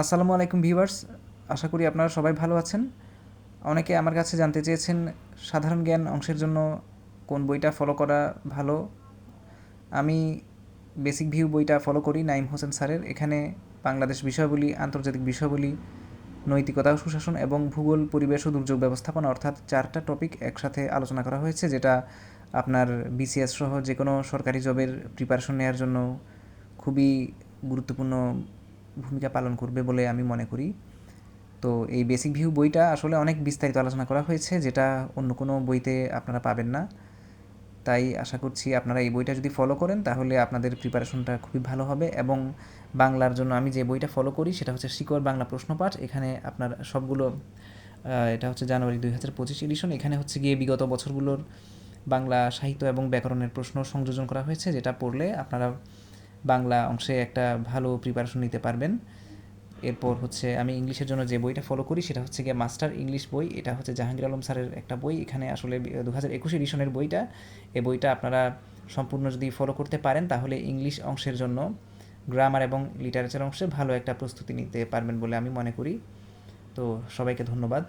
আসসালামু আলাইকুম ভিউয়ার্স, আশা করি আপনারা সবাই ভালো আছেন। অনেকে আমার কাছে জানতে চেয়েছেন সাধারণ জ্ঞান অংশের জন্য কোন বইটা ফলো করা ভালো। আমি বেসিক ভিউ বইটা ফলো করি নাঈম হোসেন স্যারের। এখানে বাংলাদেশ বিষয়াবলী, আন্তর্জাতিক বিষয়াবলী, নৈতিকতা ও সুশাসন এবং ভূগোল, পরিবেশ ও দুর্যোগ ব্যবস্থাপনা অর্থাৎ 4টা টপিক একসাথে আলোচনা করা হয়েছে, যেটা আপনার বিসিএস সহ যেকোনো সরকারি জবের প্রিপারেশন নেওয়ার জন্য খুবই গুরুত্বপূর্ণ ভূমিকা পালন করবে বলে আমি মনে করি। তো এই বেসিক ভিউ বইটা আসলে অনেক বিস্তারিত আলোচনা করা হয়েছে, যেটা অন্য কোনো বইতে আপনারা পাবেন না। তাই আশা করছি আপনারা এই বইটা যদি ফলো করেন তাহলে আপনাদের প্রিপারেশনটা খুবই ভালো হবে। এবং বাংলার জন্য আমি যে বইটা ফলো করি সেটা হচ্ছে শিকড় বাংলা প্রশ্নপাঠ। এখানে আপনার সবগুলো এটা হচ্ছে জানুয়ারি 2025 এডিশন। এখানে হচ্ছে গিয়ে বিগত বছরগুলোর বাংলা সাহিত্য এবং ব্যাকরণের প্রশ্ন সংযোজন করা হয়েছে, যেটা পড়লে আপনারা বাংলা অংশে একটা ভালো প্রিপারেশন নিতে পারবেন। এরপর হচ্ছে আমি ইংলিশের জন্য যে বইটা ফলো করি সেটা হচ্ছে গিয়ে মাস্টার ইংলিশ বই। এটা হচ্ছে জাহাঙ্গীর আলম স্যারের একটা বই। এখানে আসলে 2021 এডিশনের বইটা। এই বইটা আপনারা সম্পূর্ণ যদি ফলো করতে পারেন তাহলে ইংলিশ অংশের জন্য গ্রামার এবং লিটারেচার অংশে ভালো একটা প্রস্তুতি নিতে পারবেন বলে আমি মনে করি। তো সবাইকে ধন্যবাদ।